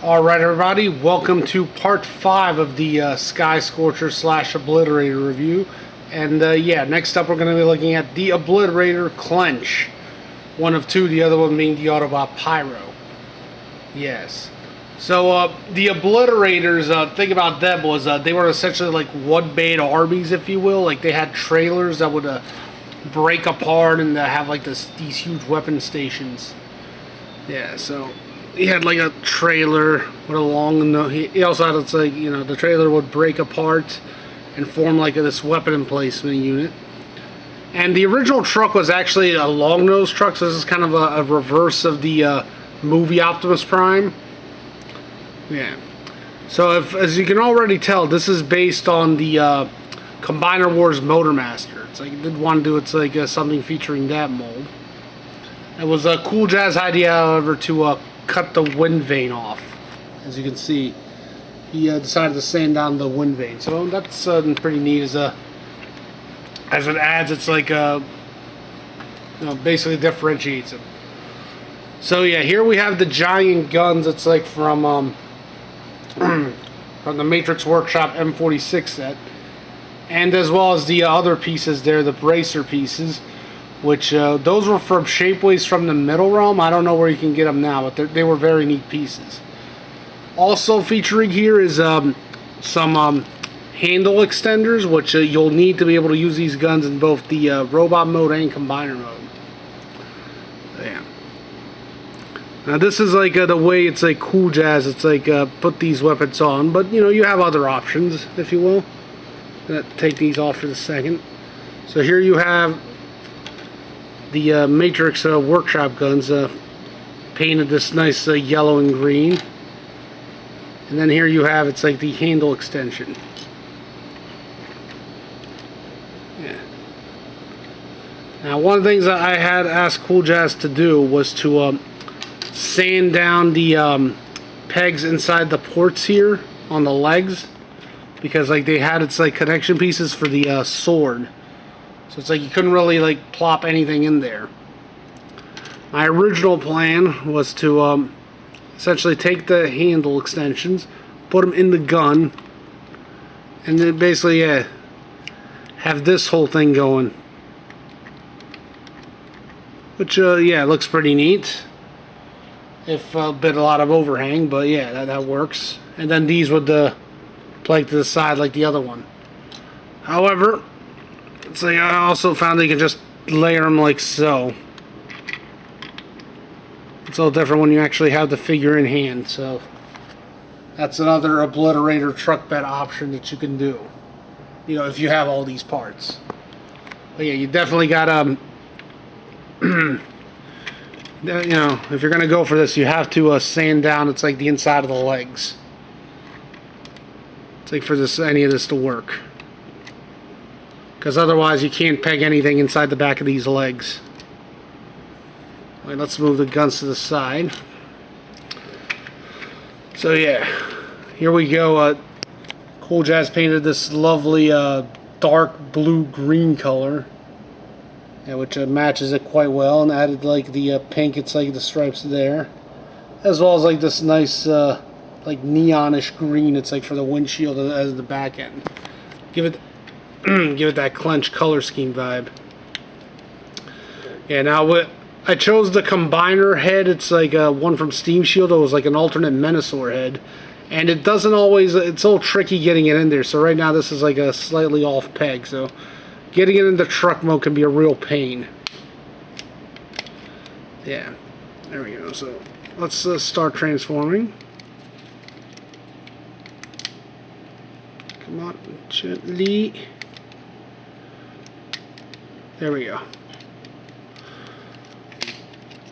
Alright everybody, welcome to part 5 of the Skyscorchers / Obliterator review. And yeah, next up we're going to be looking at the Obliterator Clench. One of two, the other one being the Autobot Pyro. Yes. So the Obliterators, thing about them was they were essentially like one-man armies, if you will. Like they had trailers that would break apart and have like these huge weapon stations. Yeah, so he had like a trailer with a long, he also had, it's like, you know, the trailer would break apart and form like this weapon emplacement unit. And the original truck was actually a long nose truck, so this is kind of a reverse of the movie Optimus Prime. Yeah. So as you can already tell, this is based on the Combiner Wars Motormaster. It's like, I did want to do it's like something featuring that mold. It was a Cooljaz's idea, however, to cut the wind vane off. As you can see, he decided to sand down the wind vane. So that's pretty neat. As it adds, it's like you know, basically differentiates him. So yeah, here we have the giant guns. It's like from the Matrix Workshop M46 set, and as well as the other pieces there, the bracer pieces. Which those were from Shapeways from the Middle Realm. I don't know where you can get them now, but they were very neat pieces. Also featuring here is some handle extenders, which you'll need to be able to use these guns in both the robot mode and combiner mode. Yeah. Now this is like the way it's like Cooljaz. It's like put these weapons on, but you know, you have other options, if you will. Take these off for a second. So here you have the Matrix Workshop guns, painted this nice yellow and green. And then here you have, it's like the handle extension. Yeah. Now one of the things that I had asked Cooljaz to do was to sand down the pegs inside the ports here on the legs. Because like they had, it's like connection pieces for the sword. So it's like you couldn't really like plop anything in there. My original plan was to essentially take the handle extensions, put them in the gun, and then basically have this whole thing going. Which yeah, looks pretty neat. If a lot of overhang, but yeah, that works. And then these would play to the side like the other one. However, so I also found that you can just layer them like so. It's a little different when you actually have the figure in hand. So that's another Obliterator truck bed option that you can do. You know, if you have all these parts. But yeah, you definitely got you know, if you're gonna go for this, you have to sand down. It's like the inside of the legs. It's like for any of this to work. Because otherwise you can't peg anything inside the back of these legs. Alright, let's move the guns to the side. So yeah, here we go. Cooljaz painted this lovely dark blue-green color. Yeah, which matches it quite well, and added like the pink, it's like the stripes there. As well as like this nice like neonish green, it's like for the windshield as the back end. Give it that Clench color scheme vibe. Yeah, now I chose the combiner head. It's like one from Steam Shield. It was like an alternate Menasor head, and it doesn't always. It's a little tricky getting it in there. So right now this is like a slightly off peg. So getting it into truck mode can be a real pain. Yeah, there we go. So let's start transforming. Come on, gently. There we go.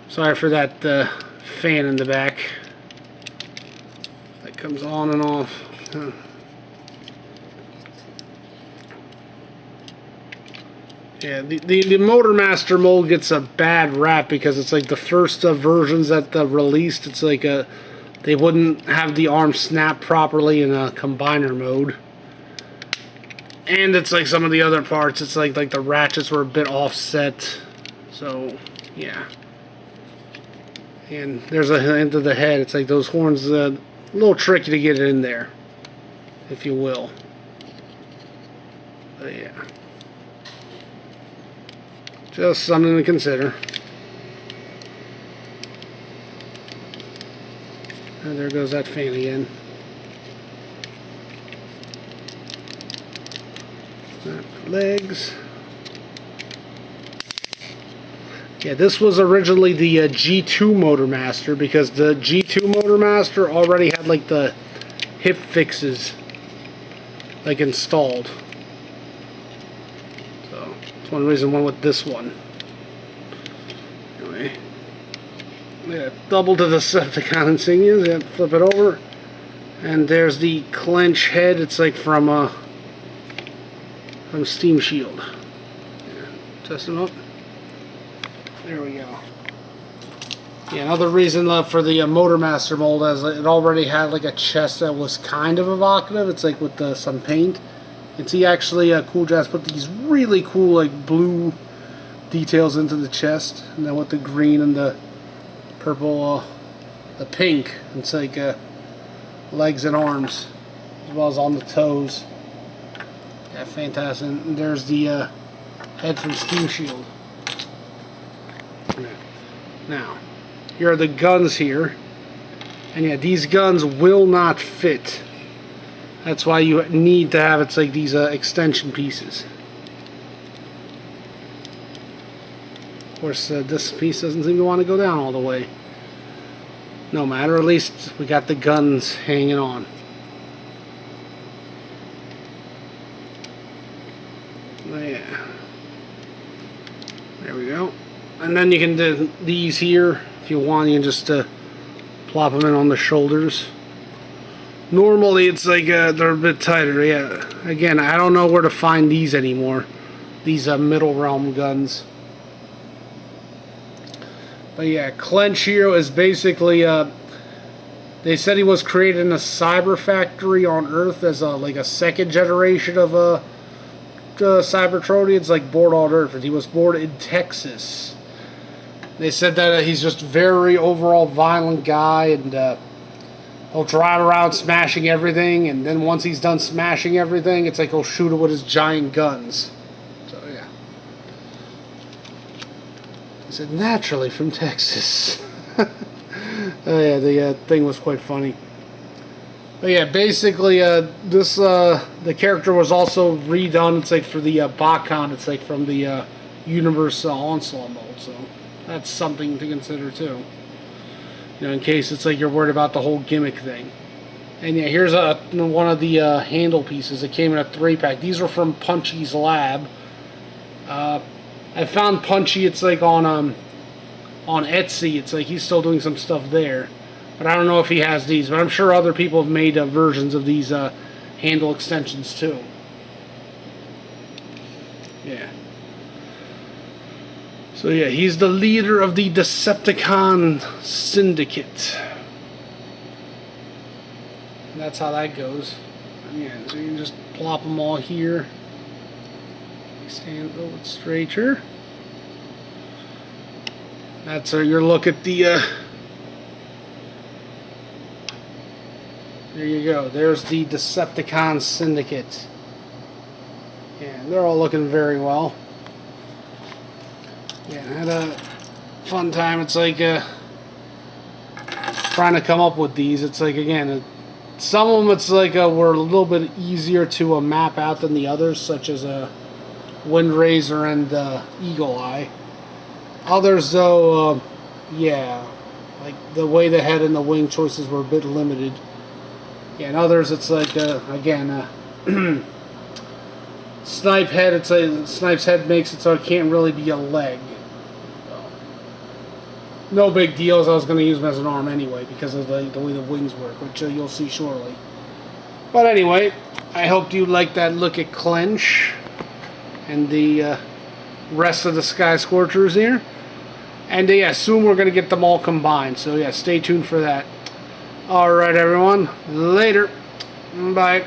Sorry for that fan in the back. That comes on and off. Yeah, the Motormaster mold gets a bad rap because it's like the first versions that released. It's like they wouldn't have the arm snap properly in a combiner mode. And it's like some of the other parts, it's like the ratchets were a bit offset. So, yeah. And there's a hint of the head. It's like those horns, A little tricky to get it in there, if you will. But yeah. Just something to consider. And there goes that fan again. Legs. Yeah, this was originally the G2 Motor Master, because the G2 Motor Master already had like the hip fixes like installed. So that's one reason I went with this one. Anyway, yeah, double to the Decepticon insignias. Yeah, flip it over, and there's the Clench head. It's like from Steam Shield. Yeah, test them up. There we go. Yeah, another reason for the Motor Master mold is it already had like a chest that was kind of evocative. It's like with some paint. You can see actually Cooljazz put these really cool like blue details into the chest, and then with the green and the purple, the pink, it's like legs and arms, as well as on the toes. Yeah, fantastic. And there's the head from Steam Shield. Now, here are the guns here, and yeah, these guns will not fit. That's why you need to have, it's like these extension pieces. Of course, this piece doesn't seem to want to go down all the way. No matter, at least we got the guns hanging on. Yeah. There we go. And then you can do these here if you want. You can just plop them in on the shoulders. Normally it's like they're a bit tighter. Yeah. Again, I don't know where to find these anymore. These middle realm guns. But yeah, Clench here is basically they said he was created in a cyber factory on Earth as like a second generation of Cybertronians, like born on Earth. And he was born in Texas. They said that he's just very overall violent guy, and he'll drive around smashing everything, and then once he's done smashing everything, it's like he'll shoot it with his giant guns. So yeah. He said, naturally from Texas. Oh yeah, the thing was quite funny. But yeah, basically this the character was also redone. It's like for the BotCon, it's like from the Universe Onslaught mold, so that's something to consider too. You know, in case it's like you're worried about the whole gimmick thing. And yeah, here's one of the handle pieces. It came in a 3-pack. These were from Punchy's lab. I found Punchy. It's like on Etsy. It's like he's still doing some stuff there, but I don't know if he has these. But I'm sure other people have made versions of these handle extensions too. Yeah. So yeah, he's the leader of the Decepticon Syndicate. And that's how that goes. And yeah, so you can just plop them all here. Stand a little bit straighter. That's your look at the. There you go. There's the Decepticon Syndicate. Yeah, they're all looking very well. Yeah, I had a fun time. It's like trying to come up with these. It's like, again, some of them it's like were a little bit easier to map out than the others, such as Windraiser and Eagle Eye. Others, though, yeah, like the way the head and the wing choices were a bit limited. Yeah, and others, it's like, again, Snipe head, it's like Snipe's head makes it so it can't really be a leg. No big deal, as I was going to use him as an arm anyway because of the way the wings work, which you'll see shortly. But anyway, I hope you like that look at Clench and the rest of the Skyscorchers here. And yeah, soon we're going to get them all combined, so yeah, stay tuned for that. Alright everyone, later. Bye.